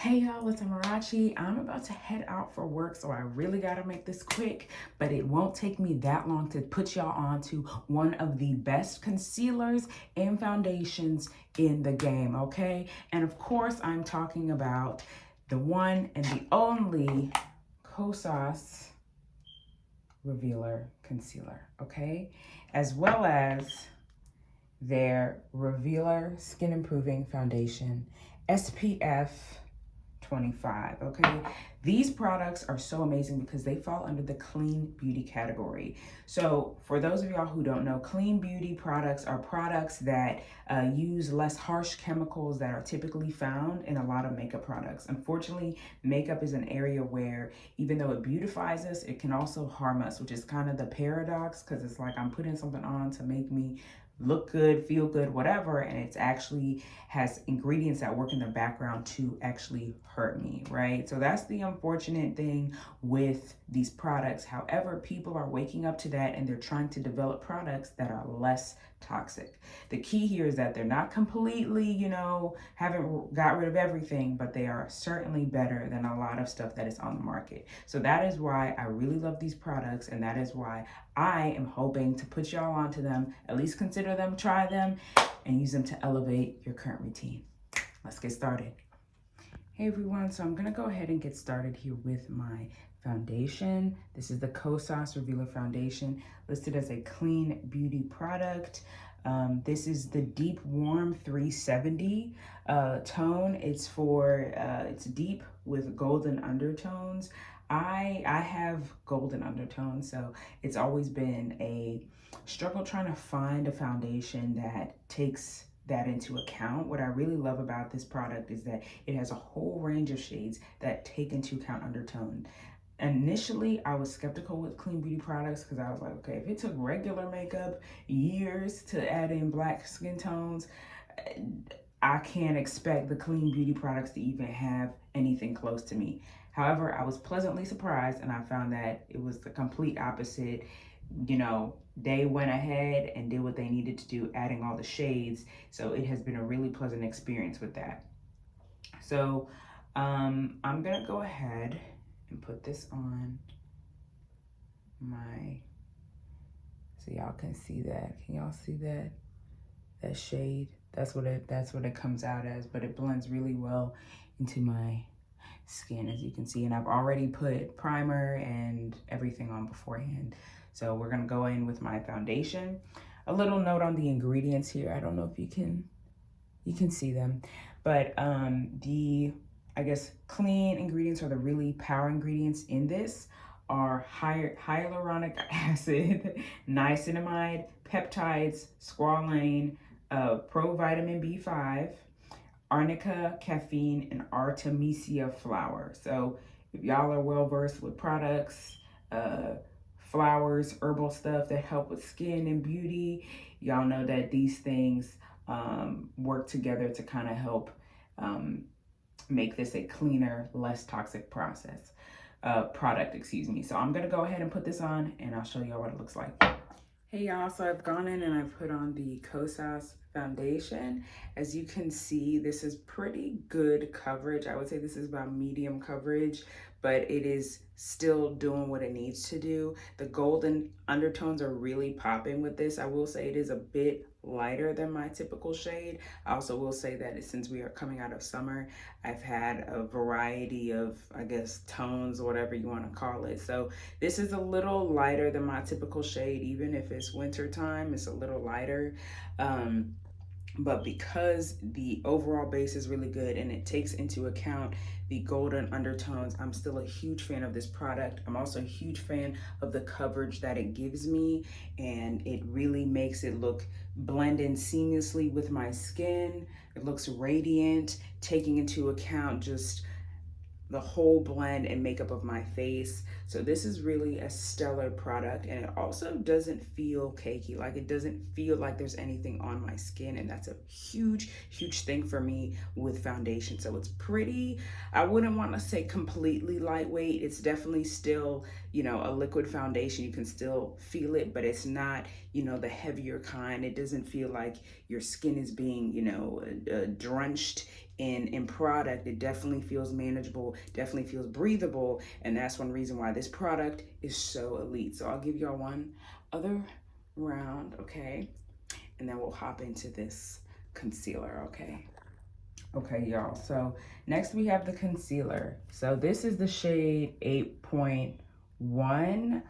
Hey y'all, it's Amarachi. I'm about to head out for work, so I really gotta make this quick, but it won't take me that long to put y'all on to one of the best concealers and foundations in the game, okay? And of course, I'm talking about the one and the only KOSAS Revealer Concealer, okay? As well as their Revealer Skin Improving Foundation, SPF 25. Okay, these products are so amazing because they fall under the clean beauty category. So for those of y'all who don't know, clean beauty products are products that use less harsh chemicals that are typically found in a lot of makeup products. Unfortunately, makeup is an area where even though it beautifies us, it can also harm us, which is kind of the paradox, because it's like I'm putting something on to make me look good, feel good, whatever, and it's actually has ingredients that work in the background to actually hurt me, right? So that's the unfortunate thing with these products. However, people are waking up to that and they're trying to develop products that are less toxic. The key here is that they're not completely, haven't got rid of everything, but they are certainly better than a lot of stuff that is on the market. So that is why I really love these products, and that is why I am hoping to put y'all onto them, at least consider them, try them, and use them to elevate your current routine. Let's get started. Hey everyone, so I'm gonna go ahead and get started here with my foundation. This is the KOSAS Revealer Foundation, listed as a clean beauty product. This is the Deep Warm 370 tone. It's deep with golden undertones. I have golden undertones, so it's always been a struggle trying to find a foundation that takes that into account. What I really love about this product is that it has a whole range of shades that take into account undertone. Initially, I was skeptical with clean beauty products because I was like, okay, if it took regular makeup years to add in black skin tones, I can't expect the clean beauty products to even have anything close to me. However, I was pleasantly surprised and I found that it was the complete opposite. They went ahead and did what they needed to do, adding all the shades. So it has been a really pleasant experience with that. So I'm gonna go ahead and put this on so y'all can see that. Can y'all see that shade? That's what it comes out as, but it blends really well into my skin, as you can see. And I've already put primer and everything on beforehand. So we're gonna go in with my foundation. A little note on the ingredients here. I don't know if you can see them, but the, I guess, clean ingredients, or the really power ingredients in this, are hyaluronic acid, niacinamide, peptides, squalane, provitamin B5, arnica, caffeine, and artemisia flower. So if y'all are well versed with products, flowers, herbal stuff that help with skin and beauty, y'all know that these things work together to kind of help make this a cleaner, less toxic product, excuse me. So I'm gonna go ahead and put this on and I'll show y'all what it looks like. Hey y'all, so I've gone in and I've put on the KOSAS foundation. As you can see, this is pretty good coverage. I would say this is about medium coverage, but it is still doing what it needs to do. The golden undertones are really popping with this. I will say it is a bit lighter than my typical shade. I also will say that since we are coming out of summer, I've had a variety of, I guess, tones, or whatever you want to call it. So this is a little lighter than my typical shade. Even if it's winter time, it's a little lighter. But because the overall base is really good and it takes into account the golden undertones, I'm still a huge fan of this product. I'm also a huge fan of the coverage that it gives me, and it really makes it blend in seamlessly with my skin. It looks radiant, taking into account just the whole blend and makeup of my face. So this is really a stellar product, and it also doesn't feel cakey. Like, it doesn't feel like there's anything on my skin, and that's a huge thing for me with foundation. So it's pretty, I wouldn't want to say completely lightweight. It's definitely still, you know, a liquid foundation. You can still feel it, but it's not, you know, the heavier kind. It doesn't feel like your skin is being, you know, drenched in product. It definitely feels manageable, definitely feels breathable, and that's one reason why this product is so elite. So I'll give y'all one other round, okay? And then we'll hop into this concealer, okay? Okay, y'all, so next we have the concealer. So this is the shade 8.1.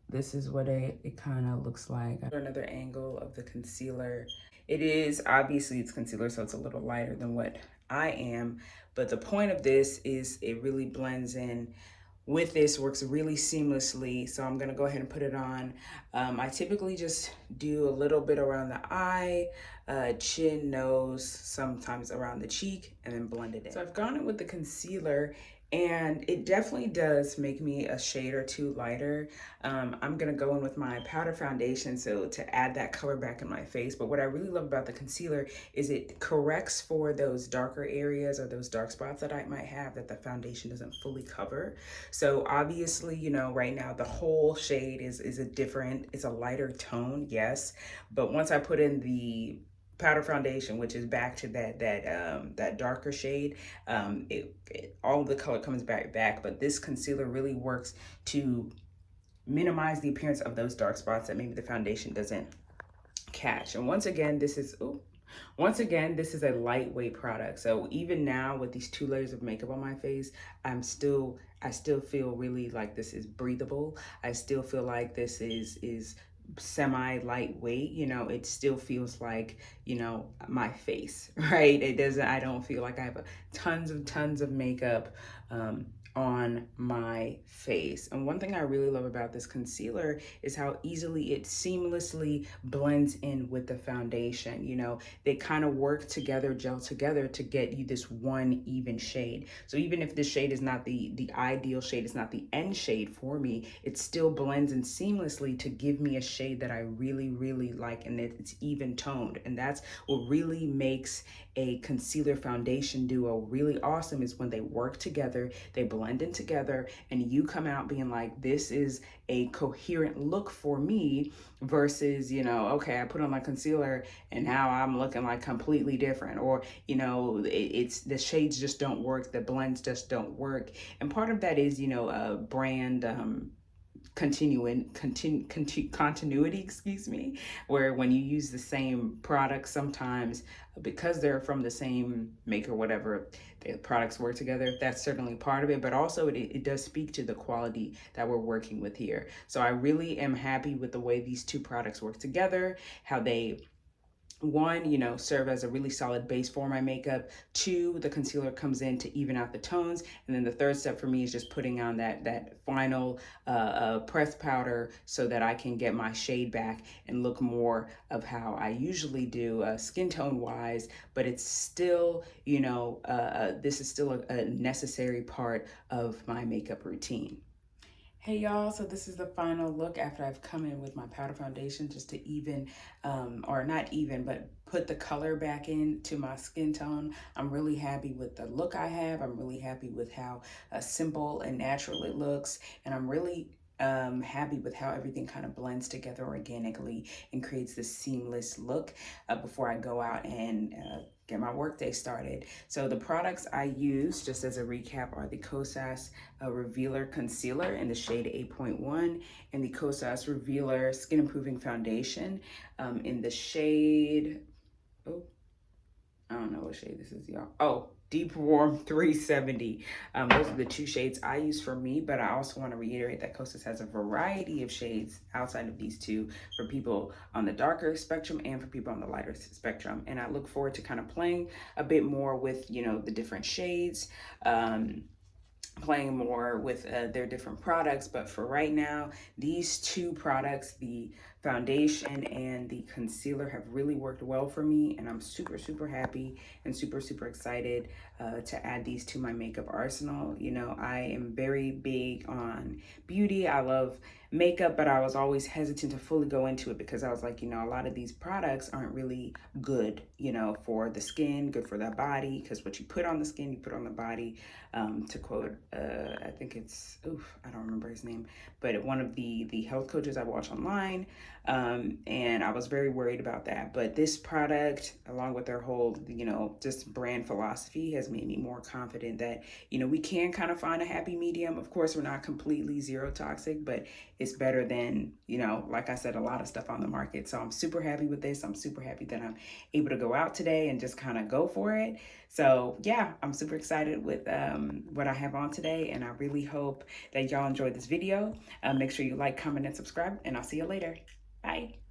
This is what it kind of looks like. Another angle of the concealer. It is, obviously it's concealer, so it's a little lighter than what I am, but the point of this is it really blends in with this, works really seamlessly. So I'm gonna go ahead and put it on. I typically just do a little bit around the eye, chin, nose, sometimes around the cheek, and then blend it in. So I've gone in with the concealer, and it definitely does make me a shade or two lighter. I'm gonna go in with my powder foundation so to add that color back in my face. But what I really love about the concealer is it corrects for those darker areas or those dark spots that I might have that the foundation doesn't fully cover. So obviously, you know, right now the whole shade is it's a lighter tone, yes. But once I put in the powder foundation, which is back to that darker shade, all the color comes back. But this concealer really works to minimize the appearance of those dark spots that maybe the foundation doesn't catch. And once again, this is a lightweight product. So even now with these 2 layers of makeup on my face, I still feel really like this is breathable. I still feel like this is semi lightweight. You know, it still feels like, you know, my face, right? I don't feel like I have tons of makeup on my face. And one thing I really love about this concealer is how easily it seamlessly blends in with the foundation. You know, they kind of work together, gel together to get you this one even shade. So even if this shade is not the ideal shade, it's not the end shade for me, it still blends in seamlessly to give me a shade that I really like, and it's even toned. And that's what really makes a concealer foundation duo really awesome, is when they work together, they blend in together, and you come out being like, this is a coherent look for me, versus, you know, okay, I put on my concealer and now I'm looking like completely different, or, you know, it's the shades just don't work, the blends just don't work. And part of that is, you know, brand continuity, excuse me, where when you use the same products, sometimes because they're from the same maker, whatever, the products work together. That's certainly part of it, but also it does speak to the quality that we're working with here. So I really am happy with the way these 2 products work together, how they, one, you know, serve as a really solid base for my makeup. 2, the concealer comes in to even out the tones. And then the third step for me is just putting on that final pressed powder so that I can get my shade back and look more of how I usually do skin tone wise. But it's still, you know, this is still a necessary part of my makeup routine. Hey y'all, so this is the final look after I've come in with my powder foundation just to even, or not even, but put the color back into my skin tone. I'm really happy with the look I have. I'm really happy with how simple and natural it looks. And I'm really happy with how everything kind of blends together organically and creates this seamless look before I go out and get my workday started. So the products I use, just as a recap, are the KOSAS Revealer Concealer in the shade 8.1 and the KOSAS Revealer Skin Improving Foundation in the shade, oh, I don't know what shade this is, y'all. Oh, Deep Warm 370. Those are the 2 shades I use for me, but I also want to reiterate that KOSAS has a variety of shades outside of these 2 for people on the darker spectrum and for people on the lighter spectrum. And I look forward to kind of playing a bit more with, you know, the different shades, playing more with their different products. But for right now, these 2 products, the foundation and the concealer have really worked well for me, and I'm super, super happy and super, super excited to add these to my makeup arsenal. You know, I am very big on beauty. I love makeup, but I was always hesitant to fully go into it because I was like, you know, a lot of these products aren't really good, you know, for the skin, good for the body, because what you put on the skin, you put on the body. To quote, I think it's, I don't remember his name, but one of the health coaches I watch online, and I was very worried about that. But this product, along with their whole, you know, just brand philosophy, has made me more confident that, you know, we can kind of find a happy medium. Of course, we're not completely zero toxic, but it's better than, you know, like I said, a lot of stuff on the market. So I'm super happy with this. I'm super happy that I'm able to go out today and just kind of go for it. So yeah, I'm super excited with what I have on today, and I really hope that y'all enjoyed this video. Make sure you like, comment, and subscribe, and I'll see you later. Bye.